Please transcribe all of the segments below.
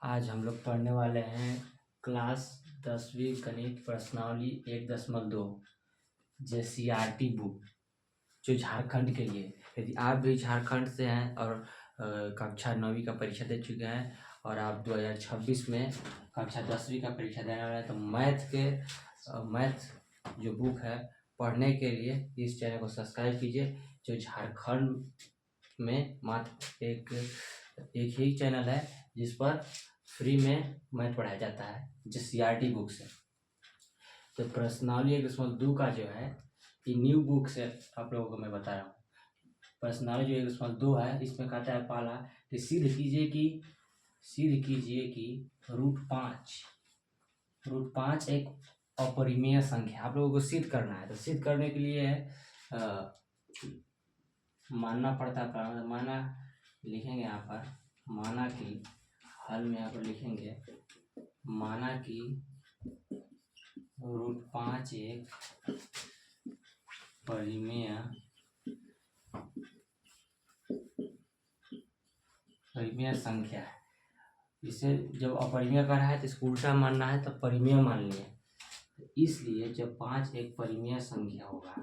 आज हम लोग पढ़ने वाले हैं क्लास 10वीं गणित प्रश्नावली 1.2 JCRT बुक, जो झारखंड के लिए। यदि आप भी झारखंड से हैं और कक्षा 9वीं का परीक्षा दे चुके हैं और आप 2026 में कक्षा 10वीं का परीक्षा देने वाले हैं, तो मैथ जो बुक है पढ़ने के लिए इस चैनल को सब्सक्राइब कीजिए। जो झारखंड में मात्र एक ही चैनल है जिस पर फ्री में मैथ पढ़ाया जाता है, जो CRT बुक से। तो प्रश्नावली 1.2 का जो है ये न्यू बुक से आप लोगों को मैं बता रहा हूँ। प्रश्नावली जो 1.2 है, इसमें कहता है पहला कि सिद्ध कीजिए कि √5 एक अपरिमेय संख्या। आप लोगों को सिद्ध करना है, तो सिद्ध करने के लिए मानना पड़ता है। माना लिखेंगे यहाँ पर, माना कि हल में यहाँ पर लिखेंगे, माना कि √5 एक परिमेय संख्या है। इसे जब अपरिमेय कर रहा है तो इसको उल्टा मानना है, तो परिमेय मान लिया। इसलिए जब 5 एक परिमेय संख्या होगा,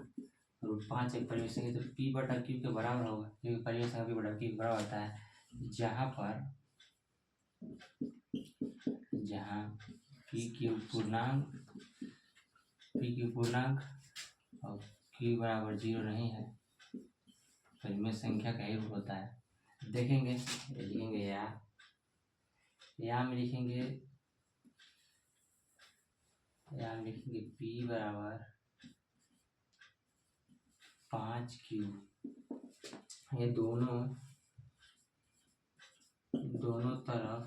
√5 एक परिमेय संख्या, तो P/Q के बराबर होगा, क्योंकि परिमेय संख्या P/Q के बराबर होता है जहाँ P पूर्णांक और Q बराबर 0 नहीं है, परिमेय संख्या का ही रूप होता है। देखेंगे, लिखेंगे या में लिखेंगे P बराबर 5Q। ये दोनों तरफ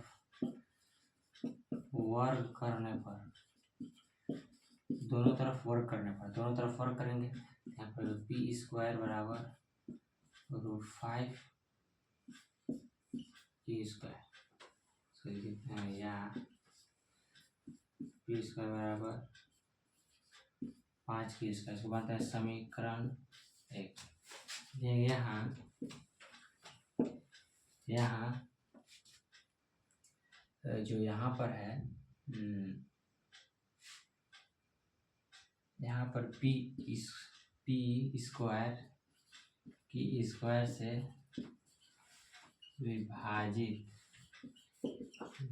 वर्ग करने पर, दोनों तरफ वर्ग करेंगे। यहाँ पर P² बराबर √5Q²। तो लिखते हैं या P² बराबर 5Q²। इसको बनता है समीकरण 1। यहाँ जो यहाँ पर है, यहाँ पर P² से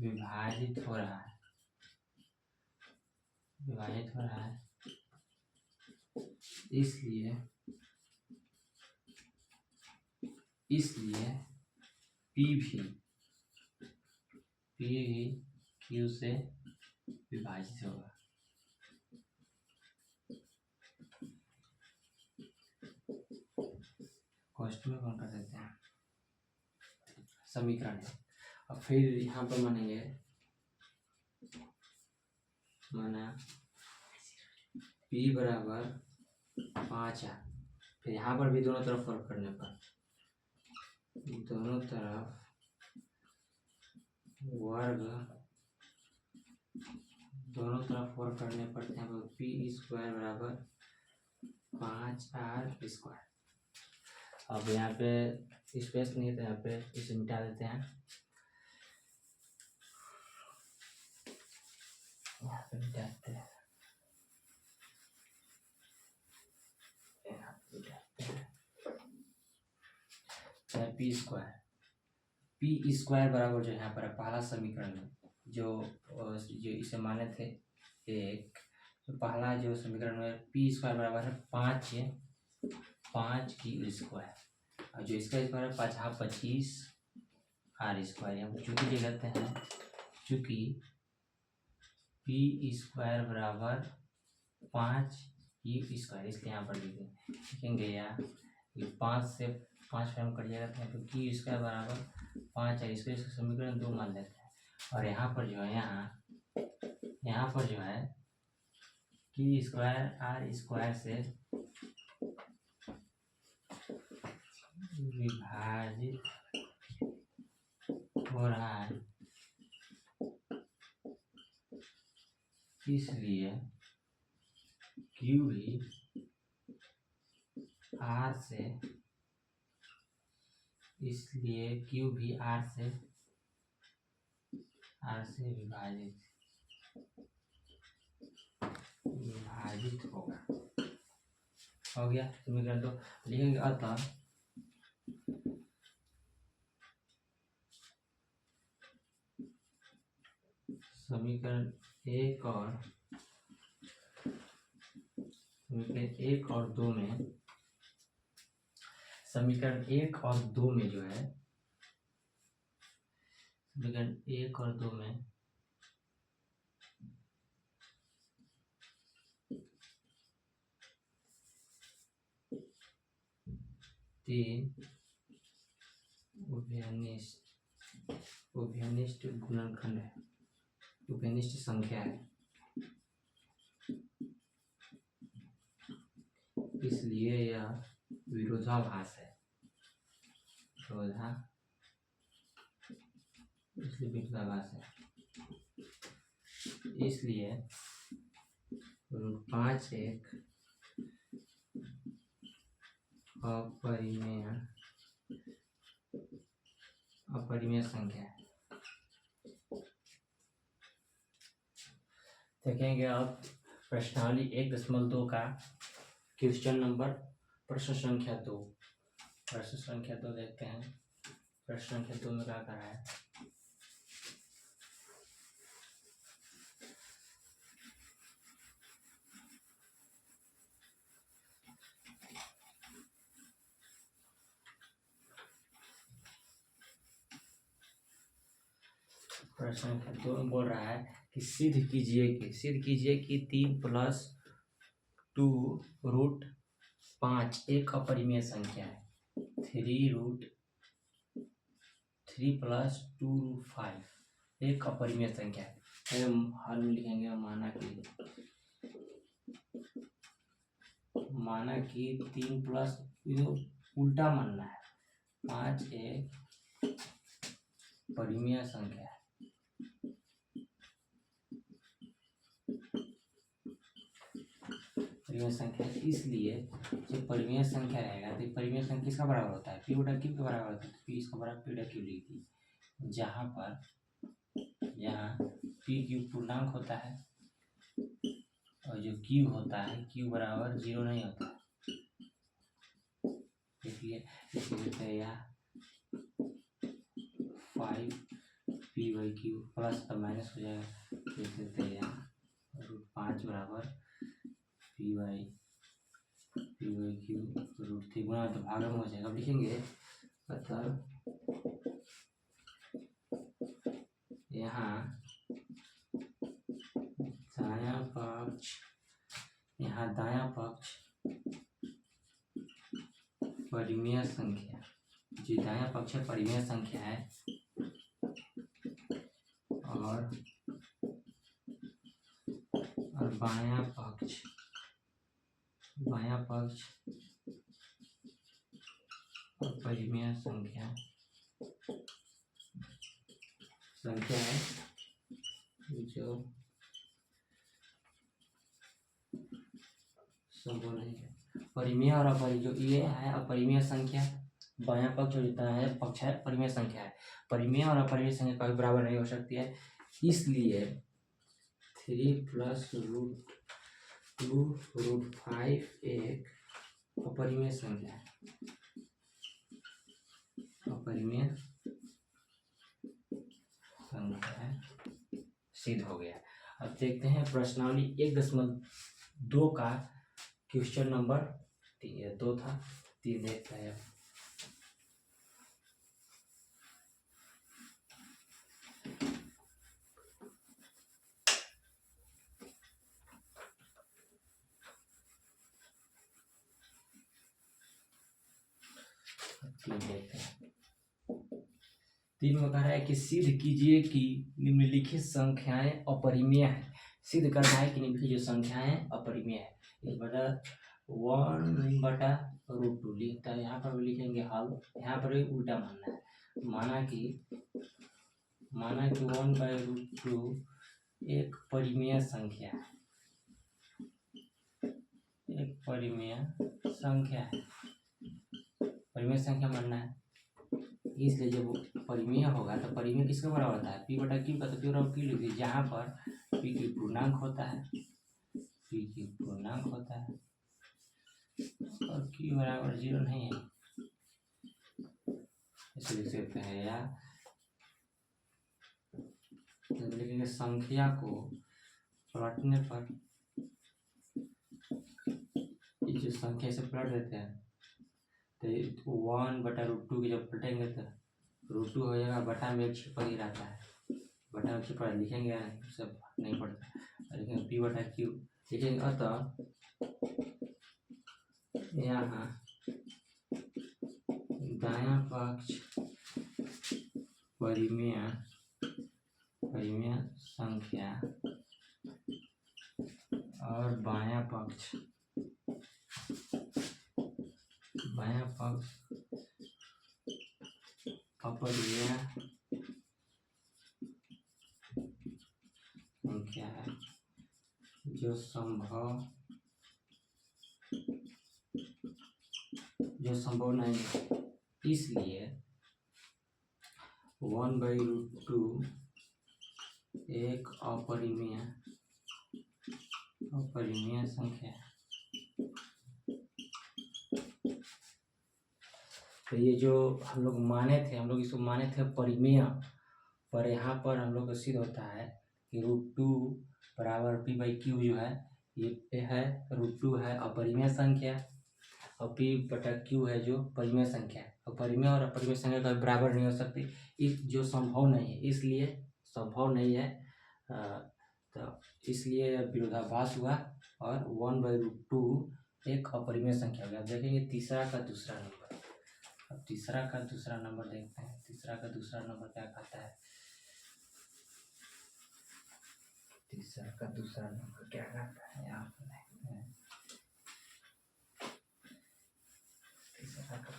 विभाजित हो रहा है, इसलिए P भी Q से विभाजित होगा। क्वेश्चन में कौन कर देते हैं, समीकरण है। अब फिर यहाँ पर माना P बराबर 5 है। फिर यहाँ पर भी दोनों तरफ वर्ग करने पर, दोनों तरफ वर्ग करने पर यहाँ पर P² बराबर 5R²। अब यहाँ पे स्पेस नहीं है, तो यहाँ पे इसे मिटा देते हैं। यहाँ पे मिटाते हैं, P² बराबर जो यहाँ पर पहला समीकरण में जो इसे माने थे एक, तो पहला जो समीकरण में P² बराबर है 5Q², और जो इसका स्क्वायर है 5×25 R²। यहाँ पर चूंकि लिख लेते हैं, चूंकि P² बराबर 5Q², इसलिए यहाँ पर लिखेंगे या 5 से 5 टाइम कट जाएगा, तो Q² बराबर 5R²। इसको समीकरण 2 मान लेते हैं। और यहाँ पर जो है Q² R² से विभाजित हो रहा है, इसलिए Q भी R से आर से विभाजित होगा। हो गया समीकरण तो लिखेंगे। अतः समीकरण एक और दो में, समीकरण एक और दो में जो है, समीकरण एक और दो में तीन उभयनिष्ठ गुणनखंड है, उभयनिष्ठ संख्या है, इसलिए यह विरोधाभास है। इसलिए विरोधाभास है, इसलिए √5 एक अपरिमेय संख्या है। देखेंगे अब प्रश्नावली 1.2 का क्वेश्चन नंबर प्रश्न संख्या 2। प्रश्न संख्या 2 देखते हैं। प्रश्न संख्या 2 में क्या कर रहा है। प्रश्न संख्या 2 में बोल रहा है कि सिद्ध कीजिए कि 3 + 2√5 एक अपरिमेय संख्या है। 3 + 2√5 एक अपरिमेय संख्या है। हल में लिखेंगे माना कि 3 प्लस उल्टा मानना है, 5 एक परिमेय संख्या है। परिमेय संख्या इसलिए जब परिमेय संख्या रहेगा तो परिमेय संख्या किसका बराबर होता है, p/q के बराबर होता है। तो p इसका बराबर p/q लिख दी, जहाँ p/q पूर्णांक होता है और जो q होता है q बराबर 0 नहीं होता है। इसलिए यह 5p/q प्लस तो माइनस हो जाएगा। लिख देते हैं √5 बराबर p/q √3 गुणा तो भाग में हो जाएगा। अब लिखेंगे अतः यहाँ दायां पक्ष परिमेय संख्या, जो दायां पक्ष परिमेय संख्या है और बायां पक्ष अपरिमेय संख्या है, जो परिमेय और अपरिमेय, जो ये है अपरिमेय संख्या, बायां पक्ष और दायां पक्ष है परिमेय संख्या है। परिमेय और अपरिमेय संख्या कभी बराबर नहीं हो सकती है, इसलिए 3 + √2√5 एक अपरिमेय संख्या है, सिद्ध हो गया। अब देखते हैं प्रश्नावली 1.2 का क्वेश्चन नंबर 2 था 3 देखते हैं। तीन में कह रहा है कि सिद्ध कीजिए कि निम्नलिखित संख्याएं अपरिमेय है। सिद्ध करना है कि निम्नलिखित जो संख्याएं अपरिमेय है। 1/√2 लिखता है, यहाँ पर भी लिखेंगे हल, यहाँ पर भी उल्टा मानना है। माना कि 1/√2 एक परिमेय संख्या है, परिमेय संख्या मानना है। इसलिए जब परिमेय होगा तो परिमेय किसका बराबर होता है, पी बटा क्यू का। तो पी बराबर क्यू लिखिए, जहाँ पर पी क्यू पूर्णांक होता है, पी क्यू पूर्णांक होता है और क्यू बराबर 0 नहीं है, इसे लिख सकते हैं। या तो लिखेंगे संख्या को पलटने पर, ये जो संख्या से पलट देते हैं तो 1/√2 की जब पलटेंगे तो √2 हो जाएगा, बटा में एक छिपा ही रहता है, बटा में छिपा लिखेंगे सब नहीं पड़ता, लिखेंगे पी बटा क्यू लिखेंगे। अतः यहाँ दायां पक्ष परिमेय संख्या और बायां पक्ष अपरिमेय संख्या है जो संभव नहीं है। इसलिए 1/√2 एक अपरिमेय संख्या है। तो ये जो हम लोग इसको माने थे परिमेय, पर यहाँ पर हम लोग को सिद्ध होता है कि √2 बराबर पी बाई क्यू जो है ये है, √2 है अपरिमेय संख्या और पी बटा क्यू है जो परिमेय संख्या है। और परिमेय और अपरिमेय संख्या कभी बराबर नहीं हो सकती, इस जो संभव नहीं है, इसलिए संभव नहीं है। तो इसलिए विरोधाभास हुआ और 1/√2 एक अपरिमेय संख्या हो गया। देखेंगे तीसरा का दूसरा नंबर। अब तीसरा का दूसरा नंबर देखते हैं, तीसरा का दूसरा नंबर क्या कहता है, तीसरा का दूसरा नंबर क्या कहता है यहाँ पर देखते हैं। तीसरा का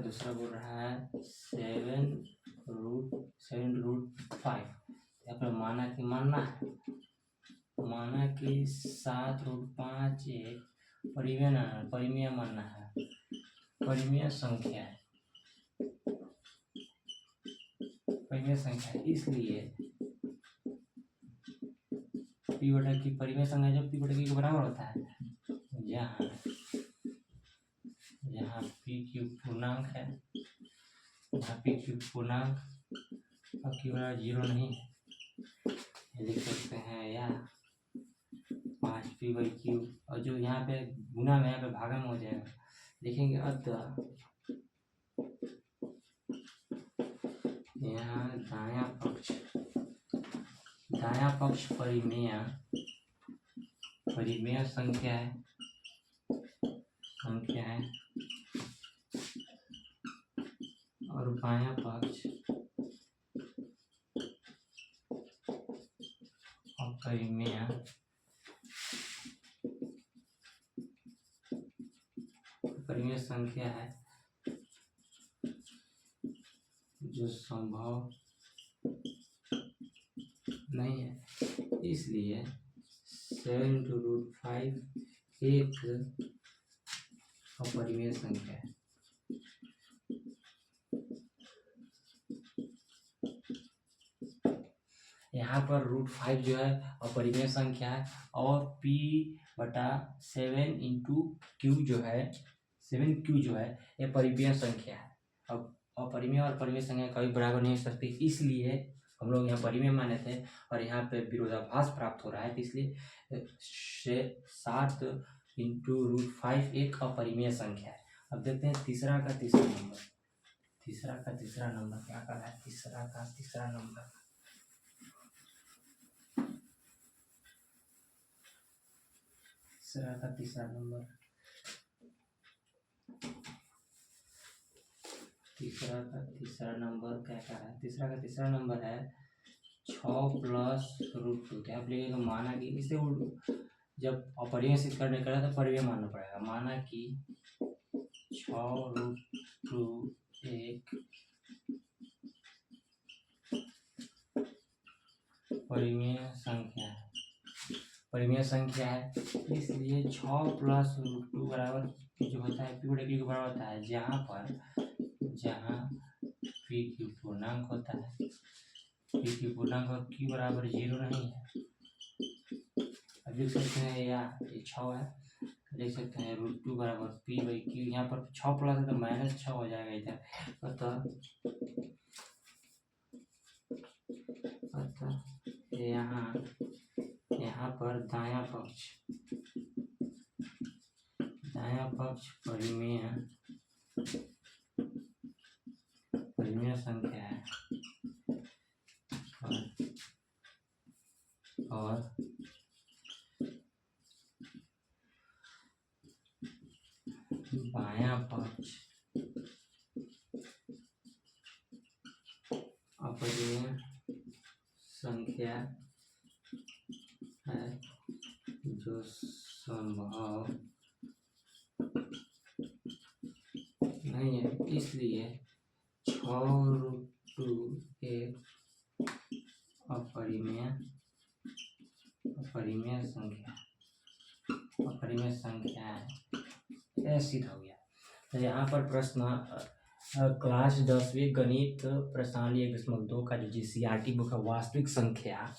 दूसरा नंबर बोल रहा है 7√5। यहाँ पर माना कि 7√5 एक परिमेय मानना है, परिमेय संख्या है, इसलिए पी बटा की परिमेय संख्या जब पी बटा की के बराबर होता है, जहाँ पी क्यू पूर्णांक है, जहाँ पी क्यू पूर्णांक और क्यू बराबर 0 नहीं है, लिख सकते हैं या 5p/q, और जो यहाँ पे गुना में यहाँ पे भागा में हो जाएगा, लिखेंगे। अतः यहाँ दायां पक्ष परिमेय संख्या है और बायां पक्ष अपरिमेय संख्या है जो संभव नहीं है। इसलिए 7/√5 एक अपरिमेय संख्या है। यहाँ पर √5 जो है अपरिमेय संख्या है और p बटा 7/q जो है 7q जो है ये परिमेय संख्या है। अब अपरिमेय और परिमेय संख्या कभी बराबर नहीं हो सकती, इसलिए हम लोग यहाँ परिमेय माने थे और यहाँ पे विरोधाभास प्राप्त हो रहा है, तो इसलिए 7/√5 एक अपरिमेय संख्या है। अब देखते हैं तीसरा का तीसरा नंबर क्या कर रहा है। तीसरा का तीसरा नंबर क्या कर रहा है। तीसरा का तीसरा नंबर है 6+√2। तो आप लिखिएगा माना कि इसे जब अपरिमेय सिद्ध करने का तो परिमेय मानना पड़ेगा। माना कि 6√2 एक परिमेय परिमेय संख्या है, इसलिए 6 प्लस रूट 2 बराबर जो होता है पी बटे क्यू के बराबर होता है, जहाँ पी क्यू पूर्णांक होता है, पी क्यू पूर्णांक और क्यू बराबर 0 नहीं है। अब लिख सकते हैं या ये 6 है, लिख सकते हैं रूट 2 बराबर पी बाई क्यू। यहाँ पर 6 प्लस है तो -6 हो जाएगा इधर, अतः यहाँ पर दायां पक्ष परिमेय संख्या है और बायां पक्ष अपरिमेय संख्या है जो संभव नहीं है, इसलिए 6√2 एक अपरिमेय संख्या है, यह सिद्ध हो गया। तो यहाँ पर प्रश्न क्लास 10वीं गणित प्रश्नावली 1.2 का जो जीसीईआरटी बुक है वास्तविक संख्या,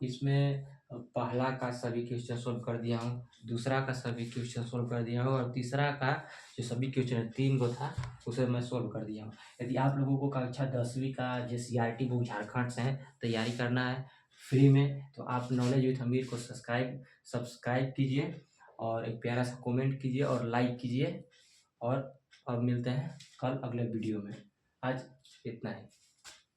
इसमें पहला का सभी क्वेश्चन सोल्व कर दिया हूँ, दूसरा का सभी क्वेश्चन सोल्व कर दिया हूँ और तीसरा का जो सभी क्वेश्चन 3 को था उसे मैं सोल्व कर दिया हूँ। यदि आप लोगों को कक्षा 10वीं का जीसीईआरटी बुक झारखंड से है तैयारी करना है फ्री में, तो आप नॉलेज विद अमीर को सब्सक्राइब कीजिए और एक प्यारा सा कमेंट कीजिए और लाइक कीजिए। और अब मिलते हैं कल अगले वीडियो में। आज इतना ही।